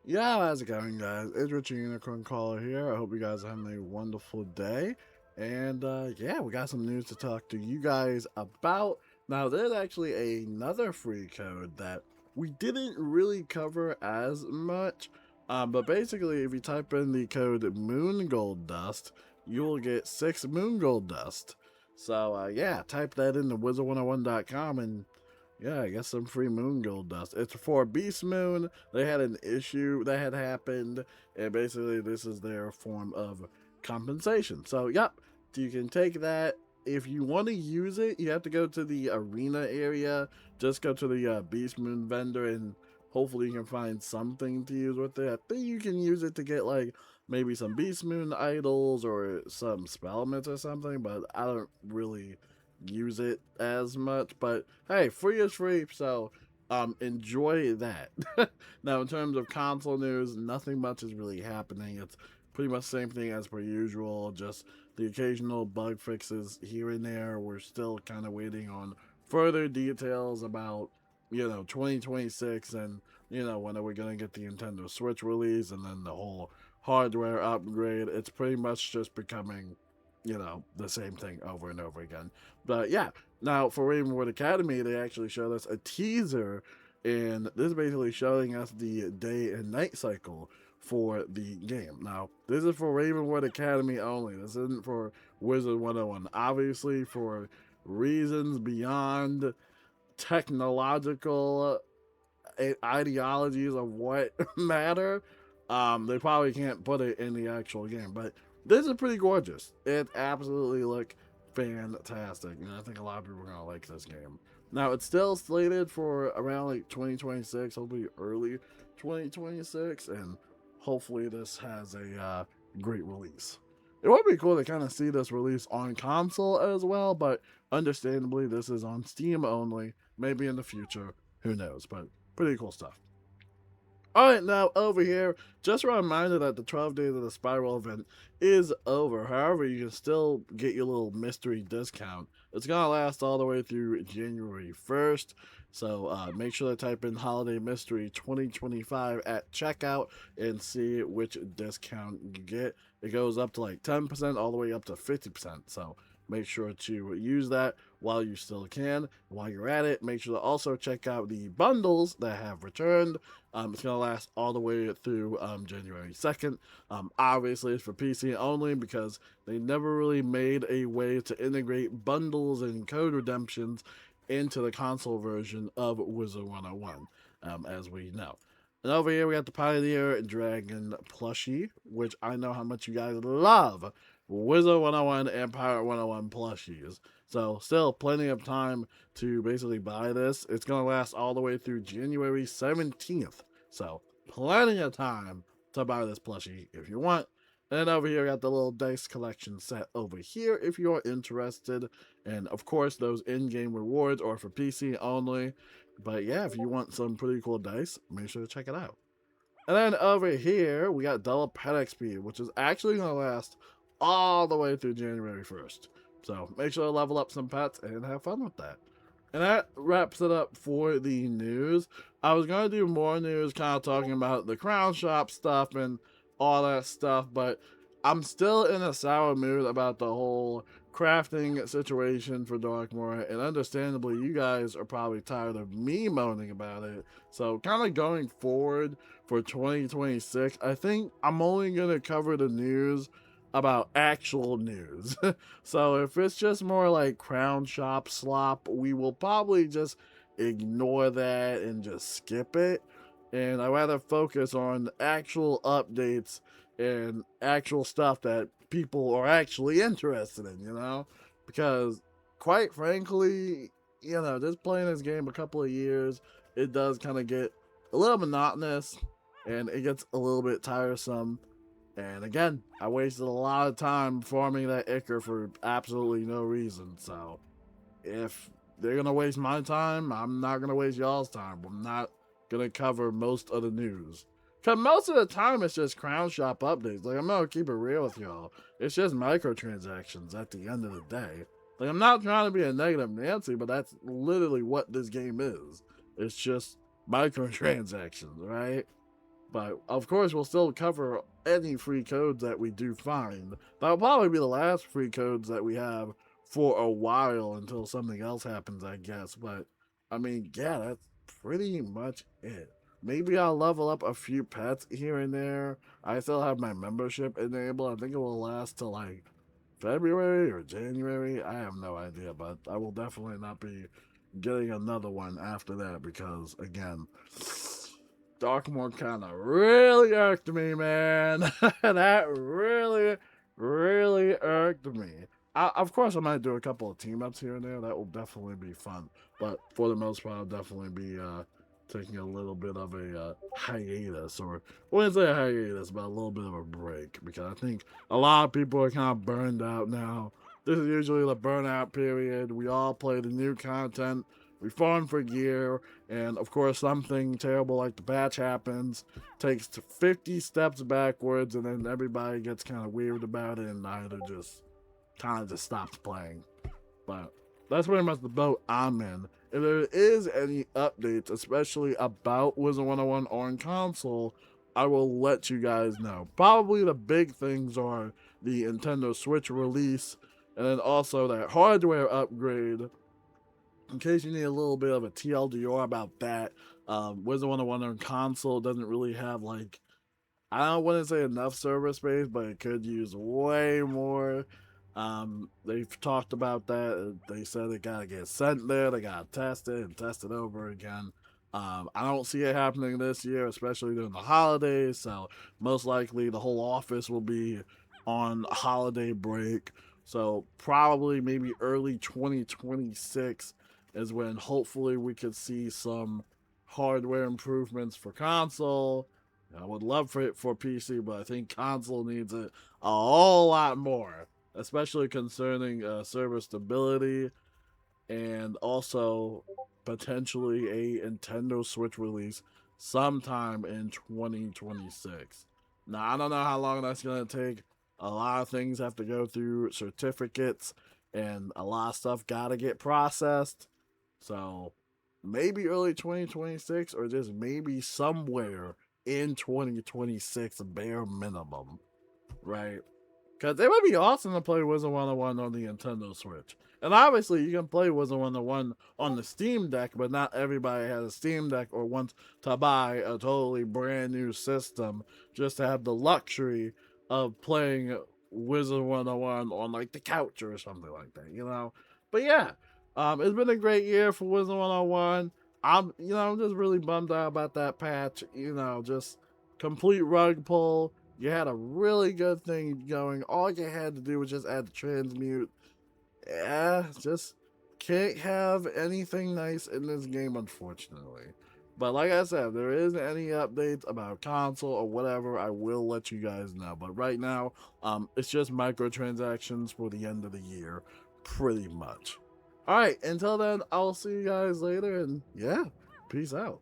Yeah, how's it going, guys? It's Richard Unicorn Caller here. I hope you guys are having a wonderful day. And yeah, we got some news to talk to you guys about. Now, there's actually another free code that we didn't really cover as much. But basically, if you type in the code Moon Gold Dust, you will get 6 Moon Gold Dust. So yeah, type that into Wizard101.com and yeah, I guess some free moon gold dust. It's for Beast Moon. They had an issue that had happened, and basically this is their form of compensation. So, yep, you can take that. If you want to use it, you have to go to the arena area. Just go to the Beast Moon vendor, and hopefully you can find something to use with it. I think you can use it to get like maybe some Beast Moon idols or some spellments or something, but I don't really use it as much. But hey, free is free, so enjoy that. Now, in terms of console news, nothing much is really happening. It's pretty much the same thing as per usual, just the occasional bug fixes here and there. We're still kind of waiting on further details about 2026 and when are we going to get the Nintendo Switch release and then the whole hardware upgrade. It's pretty much just becoming the same thing over and over again. But yeah, now for Ravenwood Academy, they actually showed us a teaser, and this is basically showing us the day and night cycle for the game. Now, this is for Ravenwood Academy only. This isn't for Wizard 101. Obviously, for reasons beyond technological ideologies of what matter, they probably can't put it in the actual game. But this is pretty gorgeous. It absolutely look fantastic, and I think a lot of people are gonna like this game. Now it's still slated for around like 2026, hopefully early 2026, and hopefully this has a great release. It would be cool to kind of see this release on console as well, but understandably this is on Steam only. Maybe in the future, who knows? But pretty cool stuff. All right, now over here, just a reminder that the 12 Days of the Spiral event is over. However, you can still get your little mystery discount. It's going to last all the way through January 1st. So make sure to type in Holiday Mystery 2025 at checkout and see which discount you get. It goes up to like 10% all the way up to 50%. So make sure to use that while you still can. While you're at it, make sure to also check out the bundles that have returned. It's going to last all the way through January 2nd. Obviously, it's for PC only because they never really made a way to integrate bundles and code redemptions into the console version of Wizard 101, as we know. And over here, we got the Pioneer Dragon plushie, which I know how much you guys love Wizard 101 and Pirate 101 plushies. So, still plenty of time to basically buy this. It's going to last all the way through January 17th. So, plenty of time to buy this plushie if you want. And over here, we got the little dice collection set over here if you're interested. And of course, those in game rewards are for PC only. But yeah, if you want some pretty cool dice, make sure to check it out. And then over here, we got double pet XP, which is actually going to last all the way through January 1st. So make sure to level up some pets and have fun with that. And that wraps it up for the news. I was going to do more news, kind of talking about the crown shop stuff and all that stuff, but I'm still in a sour mood about the whole crafting situation for Darkmoor, and understandably, you guys are probably tired of me moaning about it. So, kind of going forward for 2026, I think I'm only going to cover the news about actual news. So, if it's just more like crown shop slop, we will probably just ignore that and just skip it. And I rather focus on actual updates and actual stuff that people are actually interested in. Because quite frankly, just playing this game a couple of years, it does kind of get a little monotonous and it gets a little bit tiresome. And again, I wasted a lot of time farming that Ichor for absolutely no reason. So if they're going to waste my time, I'm not going to waste y'all's time. I'm not going to cover most of the news. Because most of the time, it's just Crown Shop updates. Like, I'm going to keep it real with y'all. It's just microtransactions at the end of the day. Like, I'm not trying to be a negative Nancy, but that's literally what this game is. It's just microtransactions, right? But of course, we'll still cover any free codes that we do find. That'll probably be the last free codes that we have for a while until something else happens, I guess. But I mean, yeah, that's pretty much it. Maybe I'll level up a few pets here and there. I still have my membership enabled. I think it will last till like February or January. I have no idea, but I will definitely not be getting another one after that because, again, Darkmoor kind of really irked me, man. That really, really irked me. Of course, I might do a couple of team ups here and there. That will definitely be fun. But for the most part, I'll definitely be taking a little bit of a hiatus, or I wouldn't say a hiatus, but a little bit of a break, because I think a lot of people are kind of burned out now. This is usually the burnout period. We all play the new content, we farm for gear, and of course something terrible like the patch happens, takes 50 steps backwards, and then everybody gets kind of weird about it and either just kind of just stops playing. But that's pretty much the boat I'm in. If there is any updates, especially about Wizard101 on console, I will let you guys know. Probably the big things are the Nintendo Switch release, and then also that hardware upgrade. In case you need a little bit of a TLDR about that, Wizard101 on console doesn't really have, like, I don't want to say enough server space, but it could use way more. They've talked about that. They said it gotta get sent there. They gotta test it and test it over again. I don't see it happening this year, especially during the holidays. So most likely the whole office will be on holiday break. So probably maybe early 2026 is when hopefully we could see some hardware improvements for console. I would love for it for PC, but I think console needs it a whole lot more, especially concerning server stability and also potentially a Nintendo Switch release sometime in 2026. Now, I don't know how long that's going to take. A lot of things have to go through certificates, and a lot of stuff got to get processed. So maybe early 2026, or just maybe somewhere in 2026, bare minimum, right? Because it would be awesome to play Wizard101 on the Nintendo Switch. And obviously, you can play Wizard101 on the Steam Deck, but not everybody has a Steam Deck or wants to buy a totally brand new system just to have the luxury of playing Wizard101 on, like, the couch or something like that, you know? But yeah, it's been a great year for Wizard101. I'm just really bummed out about that patch. Just complete rug pull. You had a really good thing going. All you had to do was just add the transmute. Yeah, just can't have anything nice in this game, unfortunately. But like I said, if there isn't any updates about console or whatever, I will let you guys know. But right now, it's just microtransactions for the end of the year, pretty much. Alright, until then, I'll see you guys later, and yeah, peace out.